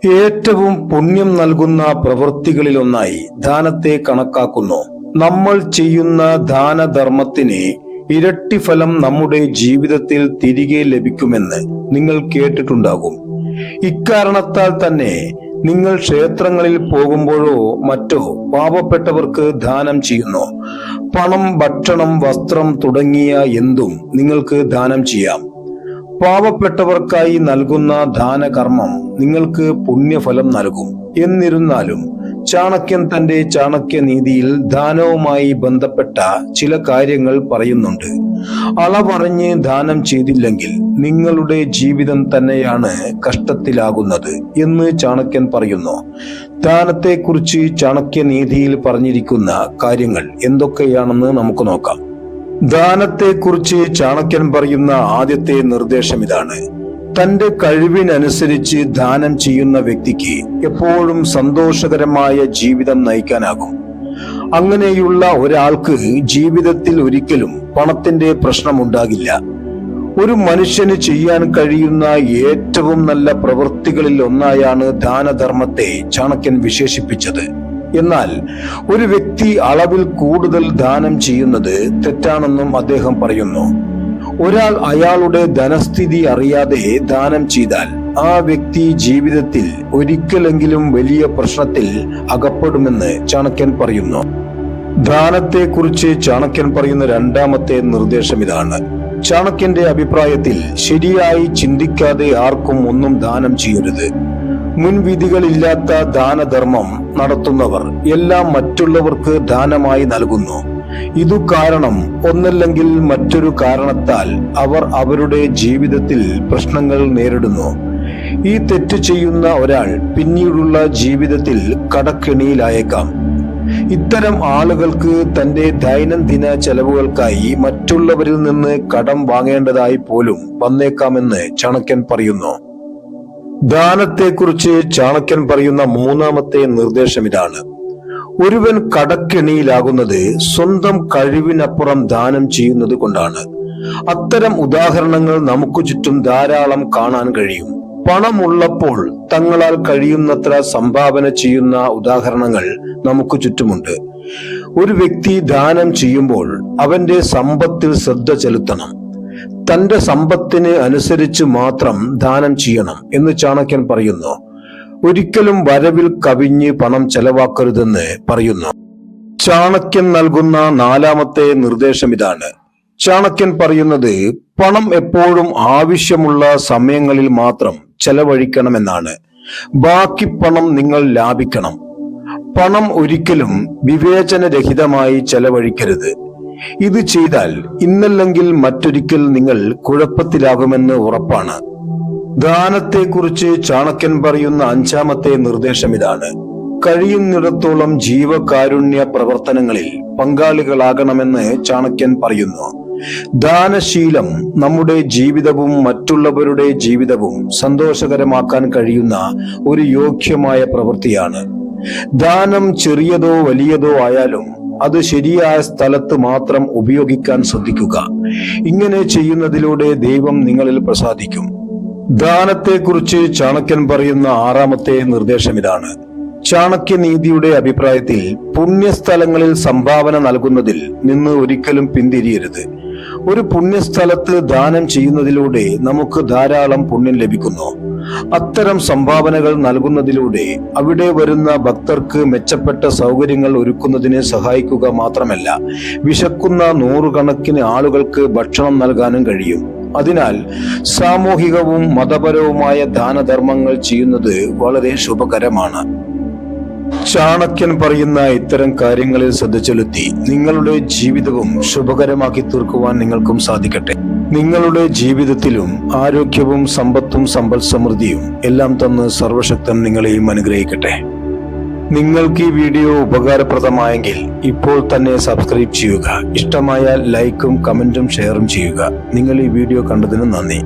ഏറ്റവും പുണ്യം നൽകുന്ന പ്രവൃത്തികളിലൊന്നായി ദാനത്തെ കണക്കാക്കുന്നു. നമ്മൾ ചെയ്യുന്ന ദാനധർമ്മത്തിന് ഇരട്ടി ഫലം നമ്മുടെ ജീവിതത്തിൽ തിരികെ ലഭിക്കുമെന്ന് നിങ്ങൾ കേട്ടിട്ടുണ്ടാകും. ഇക്കാരണത്താൽ തന്നെ നിങ്ങൾ ക്ഷേത്രങ്ങളിൽ പോകുമ്പോഴോ മറ്റോ പാവപ്പെട്ടവർക്ക് ദാനം ചെയ്യുന്നു. പണം, ഭക്ഷണം, വസ്ത്രം തുടങ്ങിയ എന്തും നിങ്ങൾക്ക് ദാനം ചെയ്യാം. പാവപ്പെട്ടവർക്കായി നൽകുന്ന ദാനകർമ്മം നിങ്ങൾക്ക് പുണ്യഫലം നൽകും. എന്നിരുന്നാലും ചാണക്യൻ തന്റെ ചാണക്യനീതിയിൽ ദാനവുമായി ബന്ധപ്പെട്ട ചില കാര്യങ്ങൾ പറയുന്നുണ്ട്. അളവറിഞ്ഞ് ദാനം ചെയ്തില്ലെങ്കിൽ നിങ്ങളുടെ ജീവിതം തന്നെയാണ് കഷ്ടത്തിലാകുന്നത് എന്ന് ചാണക്യൻ പറയുന്നു. ദാനത്തെക്കുറിച്ച് ചാണക്യനീതിയിൽ പറഞ്ഞിരിക്കുന്ന കാര്യങ്ങൾ എന്തൊക്കെയാണെന്ന് നമുക്ക് നോക്കാം. ദാനത്തെക്കുറിച്ച് ചാണക്യൻ പറയുന്ന ആദ്യത്തെ നിർദ്ദേശം ഇതാണ്: തന്റെ കഴിവിനനുസരിച്ച് ദാനം ചെയ്യുന്ന വ്യക്തിക്ക് എപ്പോഴും സന്തോഷകരമായ ജീവിതം നയിക്കാനാകും. അങ്ങനെയുള്ള ഒരാൾക്ക് ജീവിതത്തിൽ ഒരിക്കലും പണത്തിന്റെ പ്രശ്നമുണ്ടാകില്ല. ഒരു മനുഷ്യന് ചെയ്യാൻ കഴിയുന്ന ഏറ്റവും നല്ല പ്രവൃത്തികളിൽ ഒന്നായാണ് ദാനധർമ്മത്തെ ചാണക്യൻ വിശേഷിപ്പിച്ചത്. എന്നാൽ ഒരു വ്യക്തി അളവിൽ കൂടുതൽ ദാനം ചെയ്യുന്നത് തെറ്റാണെന്നും അദ്ദേഹം പറയുന്നു. ഒരാൾ അയാളുടെ ധനസ്ഥിതി അറിയാതെ ദാനം ചെയ്താൽ ആ വ്യക്തി ജീവിതത്തിൽ ഒരിക്കലെങ്കിലും വലിയ പ്രശ്നത്തിൽ അകപ്പെടുമെന്ന് ചാണക്യൻ പറയുന്നു. ദാനത്തെക്കുറിച്ച് ചാണക്യൻ പറയുന്ന രണ്ടാമത്തെ നിർദ്ദേശം ഇതാണ്: ചാണക്യന്റെ അഭിപ്രായത്തിൽ ശരിയായി ചിന്തിക്കാതെ ആർക്കും ഒന്നും ദാനം ചെയ്യരുത്. മുൻവിധികളില്ലാത്ത ദാനധർമ്മം നടത്തുന്നവർ എല്ലാം മറ്റുള്ളവർക്ക് ദാനമായി നൽകുന്നു. ഇതു കാരണം ഒന്നല്ലെങ്കിൽ മറ്റൊരു കാരണത്താൽ അവർ അവരുടെ ജീവിതത്തിൽ പ്രശ്നങ്ങൾ നേരിടുന്നു. ഈ തെറ്റ് ചെയ്യുന്ന ഒരാൾ പിന്നീടുള്ള ജീവിതത്തിൽ കടക്കെണിയിലായേക്കാം. ഇത്തരം ആളുകൾക്ക് തന്റെ ദൈനംദിന ചെലവുകൾക്കായി മറ്റുള്ളവരിൽ നിന്ന് കടം വാങ്ങേണ്ടതായി പോലും വന്നേക്കാമെന്ന് ചാണക്യൻ പറയുന്നു. ദാനത്തെക്കുറിച്ച് ചാണക്യൻ പറയുന്ന മൂന്നാമത്തെ നിർദ്ദേശം ഇതാണ്: ഒരുവൻ കടക്കെണിയിലാകുന്നത് സ്വന്തം കഴിവിനപ്പുറം ദാനം ചെയ്യുന്നത് കൊണ്ടാണ്. അത്തരം ഉദാഹരണങ്ങൾ നമുക്ക് ചുറ്റും ധാരാളം കാണാൻ കഴിയും. പണമുള്ളപ്പോൾ തങ്ങളാൽ കഴിയുന്നത്ര സംഭാവന ചെയ്യുന്ന ഉദാഹരണങ്ങൾ നമുക്ക് ചുറ്റുമുണ്ട്. ഒരു വ്യക്തി ദാനം ചെയ്യുമ്പോൾ അവന്റെ സമ്പത്തിൽ ശ്രദ്ധ ചെലുത്തണം. തന്റെ സമ്പത്തിന് അനുസരിച്ച് മാത്രം ദാനം ചെയ്യണം എന്ന് ചാണക്യൻ പറയുന്നു. ഒരിക്കലും വരവിൽ കവിഞ്ഞ് പണം ചെലവാക്കരുതെന്ന് പറയുന്നു. ചാണക്യൻ നൽകുന്ന നാലാമത്തെ നിർദ്ദേശം ഇതാണ്: ചാണക്യൻ പറയുന്നത് പണം എപ്പോഴും ആവശ്യമുള്ള സമയങ്ങളിൽ മാത്രം ചെലവഴിക്കണമെന്നാണ്. ബാക്കി പണം നിങ്ങൾ ലാഭിക്കണം. പണം ഒരിക്കലും വിവേചനരഹിതമായി ചെലവഴിക്കരുത്. ഇത് ചെയ്താൽ ഇന്നല്ലെങ്കിൽ മറ്റൊരിക്കൽ നിങ്ങൾ കുഴപ്പത്തിലാകുമെന്ന് ഉറപ്പാണ്. ദാനത്തെക്കുറിച്ച് ചാണക്യൻ പറയുന്ന അഞ്ചാമത്തെ നിർദ്ദേശം ഇതാണ്: കഴിയുന്നിടത്തോളം ജീവകാരുണ്യ പ്രവർത്തനങ്ങളിൽ പങ്കാളികളാകണമെന്ന് ചാണക്യൻ പറയുന്നു. ദാനശീലം നമ്മുടെ ജീവിതവും മറ്റുള്ളവരുടെ ജീവിതവും സന്തോഷകരമാക്കാൻ കഴിയുന്ന ഒരു യോഗ്യമായ പ്രവൃത്തിയാണ്. ദാനം ചെറിയതോ വലിയതോ ആയാലും അത് ശരിയായ സ്ഥലത്ത് മാത്രം ഉപയോഗിക്കാൻ ശ്രദ്ധിക്കുക. ഇങ്ങനെ ചെയ്യുന്നതിലൂടെ ദൈവം നിങ്ങളിൽ പ്രസാദിക്കും. ദാനത്തെക്കുറിച്ച് ചാണക്യൻ പറയുന്ന ആറാമത്തെ നിർദ്ദേശം ഇതാണ്: ചാണക്യനീതിയുടെ അഭിപ്രായത്തിൽ പുണ്യസ്ഥലങ്ങളിൽ സംഭാവന നൽകുന്നതിൽ നിന്ന് ഒരിക്കലും പിന്തിരിയരുത്. ഒരു പുണ്യസ്ഥലത്ത് ദാനം ചെയ്യുന്നതിലൂടെ നമുക്ക് ധാരാളം പുണ്യം ലഭിക്കുന്നു. അത്തരം സംഭാവനകൾ നൽകുന്നതിലൂടെ അവിടെ വരുന്ന ഭക്തർക്ക് മെച്ചപ്പെട്ട സൗകര്യങ്ങൾ ഒരുക്കുന്നതിന് സഹായിക്കുക മാത്രമല്ല, വിശക്കുന്ന നൂറുകണക്കിന് ആളുകൾക്ക് ഭക്ഷണം നൽകാനും കഴിയും. അതിനാൽ സാമൂഹികവും മതപരവുമായ ദാനധർമ്മങ്ങൾ ചെയ്യുന്നത് വളരെ ശുഭകരമാണ്. ചാണക്യൻ പറയുന്ന ഇത്തരം കാര്യങ്ങളിൽ ശ്രദ്ധ ചെലുത്തി നിങ്ങളുടെ ജീവിതവും ശുഭകരമാക്കി തീർക്കുവാൻ നിങ്ങൾക്കും സാധിക്കട്ടെ. നിങ്ങളുടെ ജീവിതത്തിലും ആരോഗ്യവും സമ്പത്തും സമ്പൽ സമൃദ്ധിയും എല്ലാം തന്ന് സർവശക്തൻ നിങ്ങളെയും അനുഗ്രഹിക്കട്ടെ. നിങ്ങൾക്ക് ഈ വീഡിയോ ഉപകാരപ്രദമായെങ്കിൽ ഇപ്പോൾ തന്നെ സബ്സ്ക്രൈബ് ചെയ്യുക. ഇഷ്ടമായാൽ ലൈക്കും കമന്റും ഷെയറും ചെയ്യുക. നിങ്ങൾ ഈ വീഡിയോ കണ്ടതിന് നന്ദി.